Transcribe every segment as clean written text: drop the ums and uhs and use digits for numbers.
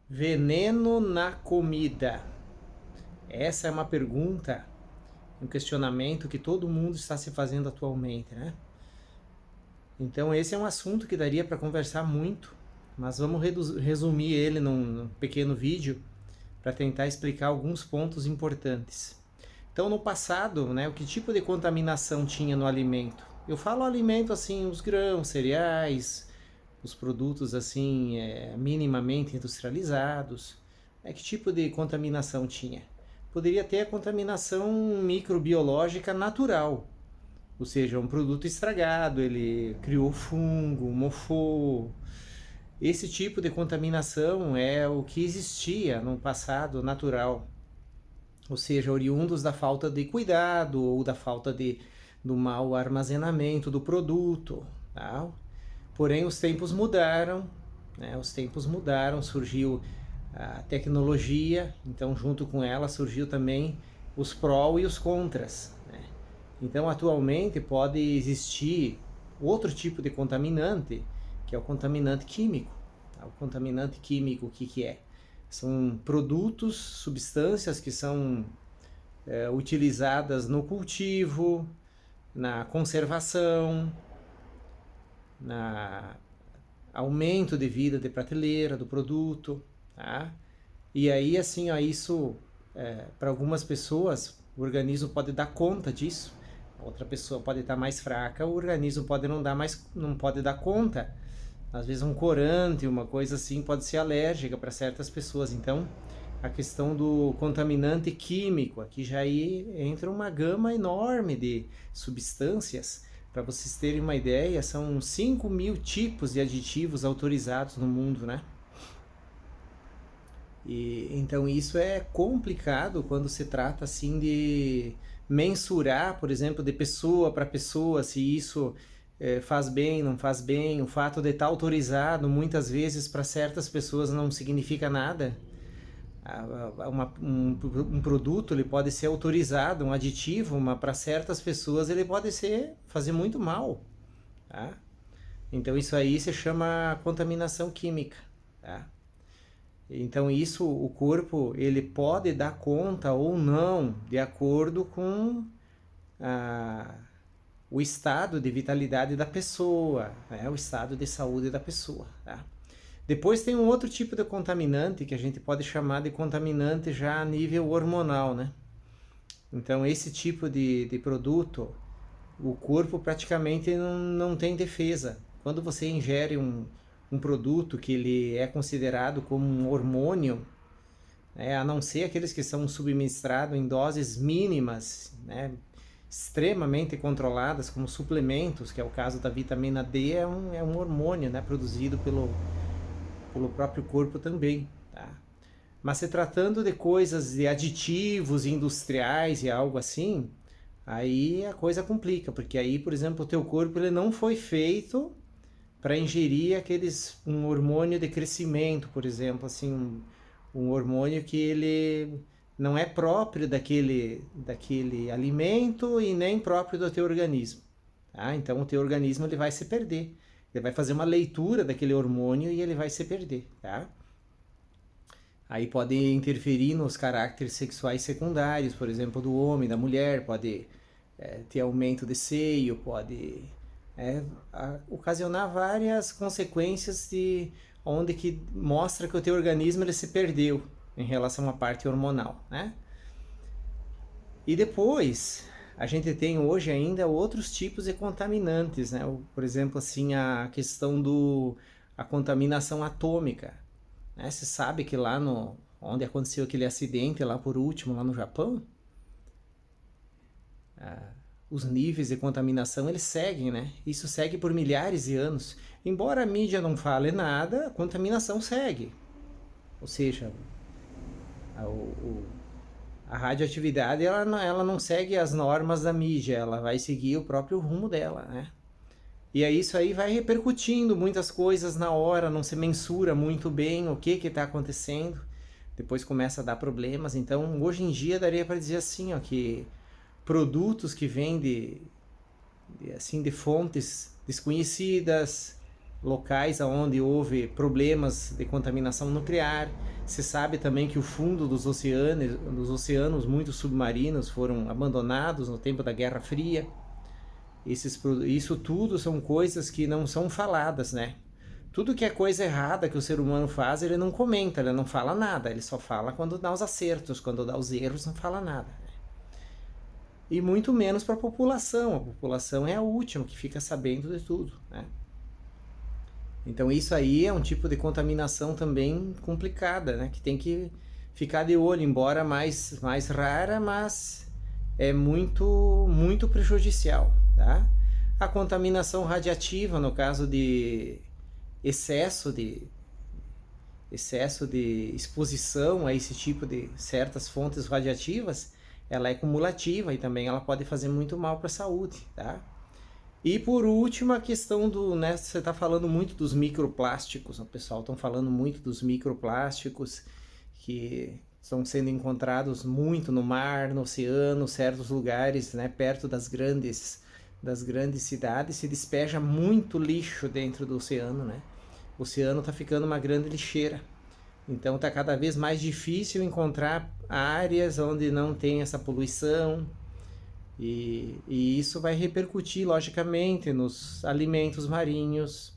Veneno na comida. Essa é uma pergunta, um questionamento que todo mundo está se fazendo atualmente, né? Então esse é um assunto que daria para conversar muito, mas vamos resumir ele num pequeno vídeo para tentar explicar alguns pontos importantes. Então no passado, né, o que tipo de contaminação tinha no alimento? Eu falo alimento assim, os grãos, cereais, os produtos assim minimamente industrializados. Que tipo de contaminação tinha? Poderia ter a contaminação microbiológica natural, ou seja, um produto estragado, ele criou fungo, mofou. Esse tipo de contaminação é o que existia no passado natural, ou seja, oriundos da falta de cuidado ou da falta do mau armazenamento do produto. Tá? Porém, os tempos mudaram, né? Os tempos mudaram, surgiu a tecnologia, então junto com ela surgiu também os pró e os contras. Né? Então, atualmente pode existir outro tipo de contaminante, que é o contaminante químico. Tá? O contaminante químico, o que é? São produtos, substâncias que são utilizadas no cultivo, na conservação, na aumento de vida de prateleira do produto, tá? E aí, assim, ó, isso, para algumas pessoas, o organismo pode dar conta disso, a outra pessoa pode estar mais fraca, o organismo pode não pode dar conta. Às vezes um corante, uma coisa assim, pode ser alérgica para certas pessoas. Então, a questão do contaminante químico, aqui já aí entra uma gama enorme de substâncias. Para vocês terem uma ideia, são 5.000 tipos de aditivos autorizados no mundo, né? E, então isso é complicado quando se trata assim de mensurar, por exemplo, de pessoa para pessoa, se isso faz bem, não faz bem. O fato de estar autorizado muitas vezes para certas pessoas não significa nada. Um produto ele pode ser autorizado, um aditivo, mas para certas pessoas ele pode fazer muito mal. Tá? Então isso aí se chama contaminação química. Tá? Então isso o corpo ele pode dar conta ou não de acordo com a, o estado de vitalidade da pessoa, né? O estado de saúde da pessoa. Tá? Depois tem um outro tipo de contaminante que a gente pode chamar de contaminante já a nível hormonal, né? Então esse tipo de produto, o corpo praticamente não tem defesa. Quando você ingere um produto que ele é considerado como um hormônio, a não ser aqueles que são subministrados em doses mínimas, né, extremamente controladas, como suplementos, que é o caso da vitamina D, é um hormônio, né, produzido pelo próprio corpo também. Tá? Mas se tratando de coisas de aditivos industriais e algo assim, aí a coisa complica, porque aí, por exemplo, o teu corpo ele não foi feito para ingerir um hormônio de crescimento, por exemplo, assim, um hormônio que ele não é próprio daquele alimento e nem próprio do teu organismo. Tá? Então o teu organismo ele vai se perder. Ele vai fazer uma leitura daquele hormônio e ele vai se perder. Tá? Aí pode interferir nos caracteres sexuais secundários, por exemplo, do homem, da mulher, pode ter aumento de seio, pode ocasionar várias consequências onde que mostra que o teu organismo ele se perdeu em relação à parte hormonal, né? E depois a gente tem hoje ainda outros tipos de contaminantes, né? Por exemplo, assim, a questão a contaminação atômica, né? Você sabe que lá onde aconteceu aquele acidente lá por último, lá no Japão, os níveis de contaminação eles seguem, né? Isso segue por milhares de anos. Embora a mídia não fale nada, a contaminação segue. Ou seja, a radioatividade ela não segue as normas da mídia, ela vai seguir o próprio rumo dela, né? E aí isso aí vai repercutindo muitas coisas na hora, não se mensura muito bem o que está acontecendo, depois começa a dar problemas. Então, hoje em dia daria para dizer assim, ó, que produtos que vêm assim, de fontes desconhecidas, locais onde houve problemas de contaminação nuclear. Se sabe também que o fundo dos oceanos, muitos submarinos foram abandonados no tempo da Guerra Fria. Isso tudo são coisas que não são faladas, né? Tudo que é coisa errada que o ser humano faz, ele não comenta, ele não fala nada, ele só fala quando dá os acertos, quando dá os erros, não fala nada. E muito menos para a população é a última que fica sabendo de tudo, né? Então isso aí é um tipo de contaminação também complicada, né? Que tem que ficar de olho, embora mais rara, mas é muito prejudicial, tá? A contaminação radiativa, no caso de excesso de exposição a esse tipo de certas fontes radiativas, ela é cumulativa e também ela pode fazer muito mal para a saúde, tá? E por último, a questão do, né, você está falando muito dos microplásticos, o pessoal está falando muito dos microplásticos que estão sendo encontrados muito no mar, no oceano, certos lugares, né, perto das grandes cidades, se despeja muito lixo dentro do oceano, né? O oceano está ficando uma grande lixeira. Então está cada vez mais difícil encontrar áreas onde não tem essa poluição, e isso vai repercutir, logicamente, nos alimentos marinhos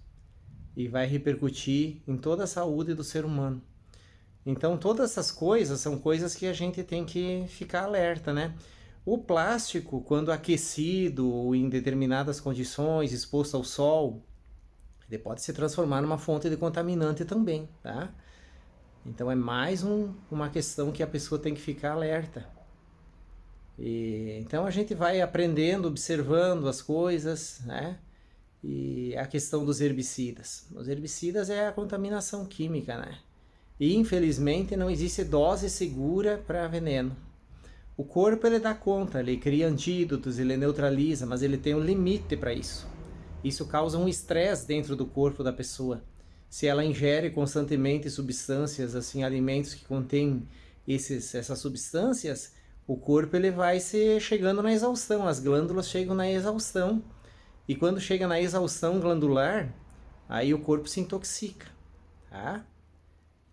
e vai repercutir em toda a saúde do ser humano. Então, todas essas coisas são coisas que a gente tem que ficar alerta, né? O plástico, quando aquecido ou em determinadas condições, exposto ao sol, ele pode se transformar numa fonte de contaminante também, tá? Então, é mais uma questão que a pessoa tem que ficar alerta. Então a gente vai aprendendo, observando as coisas, né? E a questão dos herbicidas. Os herbicidas é a contaminação química, né? E infelizmente não existe dose segura para veneno. O corpo ele dá conta, ele cria antídotos, ele neutraliza, mas ele tem um limite para isso. Isso causa um estresse dentro do corpo da pessoa. Se ela ingere constantemente substâncias, assim, alimentos que contêm essas substâncias, o corpo ele vai se chegando na exaustão, as glândulas chegam na exaustão, e quando chega na exaustão glandular, aí o corpo se intoxica, tá?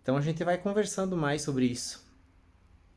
Então a gente vai conversando mais sobre isso.